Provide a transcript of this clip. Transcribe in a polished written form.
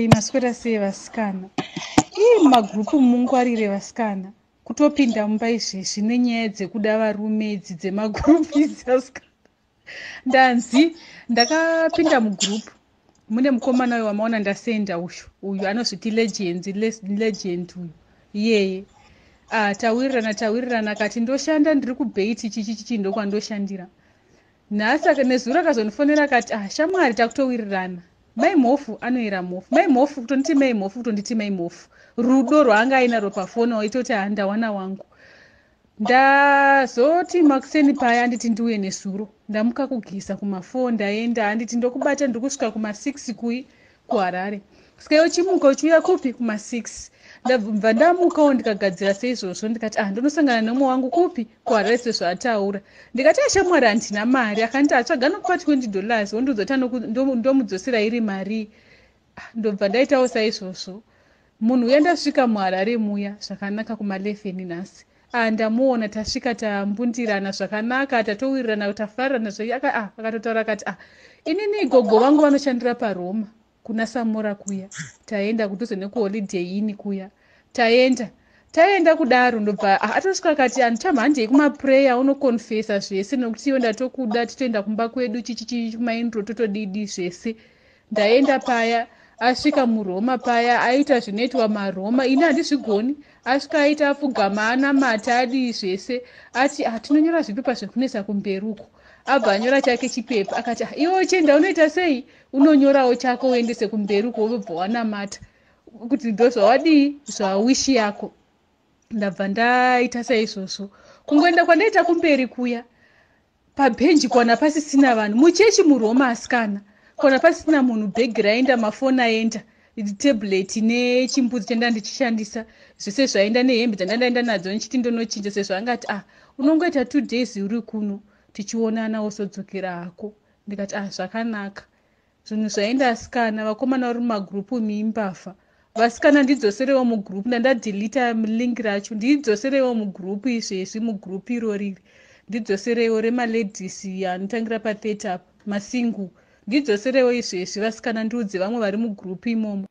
sei maswera sei vasikana? Magrupu mungwarire vasikana. Kutopinda mumba izvezvi nenyaya dzekuda varume idzi dzemagrupu idzi vasikana. Ndanzi ndakapinda mugrupu. Mune mukomana uyu wamaona ndasenda uyu anozviti legend uyu. Iyeye. Tawirirana kati ndoshanda ndiri kubheiti chichi ndokwandoshandira. Nhasi nezuro akazondifonera akati shamwari takutowirirana. Mai mhofu anoira mhofu. Mai mhofu kutonditi mai mhofu kutonditi mai mhofu. Rudo rwaanga ainaro pafoni waitoti ndawana wangu. Ndazoti makuseni paya anditi ndiuye nezuro. Ndamuka kugisa kumafoni ndaenda anditi ndokubata ndiri kusvika kuma6 kuHarare. Sikayo chimuka uchiuya kupi kuma6. Ndabva ndamukawo ndikagadzira seizvozvo ndikati ndonosangana nemwe wangu kupi kuHarare sezvaataura. Ndikati shamwari handina mari. Akanditi atsvaga nokupa $20 wondozoti ndomudzosera iri mari. Ndobva ndaitawo saizvozvo. Munhu uya ndasvika muHarare muya zvakanaka kuma11 nhasi. Ndamuona tasvika tambundirana zvakanaka tatowirirana tafarana akatotaura akati inini gogo vangu vanoshandira paRoma kuna Samora kuya. Taenda kuduze nekuHoliday Inn kuya. Taenda kudaro ndobva atosvika akati chamhandei kumaprayer unokonfesa zvese nokuti iwe ndatokuda titoenda kumba kwedu chichi kumaindro totodidi zvese. Ndaenda paya. Asvika muRoma paya aita zvinoitwa maRoma ini handizvigoni. Asvika aita apfugama anamata adi zvese ati tinonyora zvipepa zvekunesa kumberi uko. Abva anyora chake chipepa akati iwe chenda unoita sei unonyorawo chako uendese kumberi uko wobva wanamata kuti ndo zvawadi zvawishi yako. Ndabva ndaita saizvozvo. Kungoenda kwandaita kumberi kuya pabhenji kwana pasisina vanhu muchechi muRoma asikana. Kona pasina munhu bhegi raenda mafoni aenda tablet nechimbudzi chenda ndichishandisa zvese zvaenda nehembe dzandaenda nadzo nichiti ndonochinja sezvo angati unongoita 2 days uri kuno tichionana wosodzokera hako. Ndikati zvakanaka. Zvinhu zvaenda asikana vakomana vari mumagrupu miimbafa. Vasikana ndidzoserewo mugrupu ndandadelita link racho ndidzoserewo mugrupu izvezvi mugrupu irori ndidzoserewo remaladies anotangira pa30 masingle. Ndidzoserewo izvezvi vasikana ndiudze vamwe vari mugrupu imomo.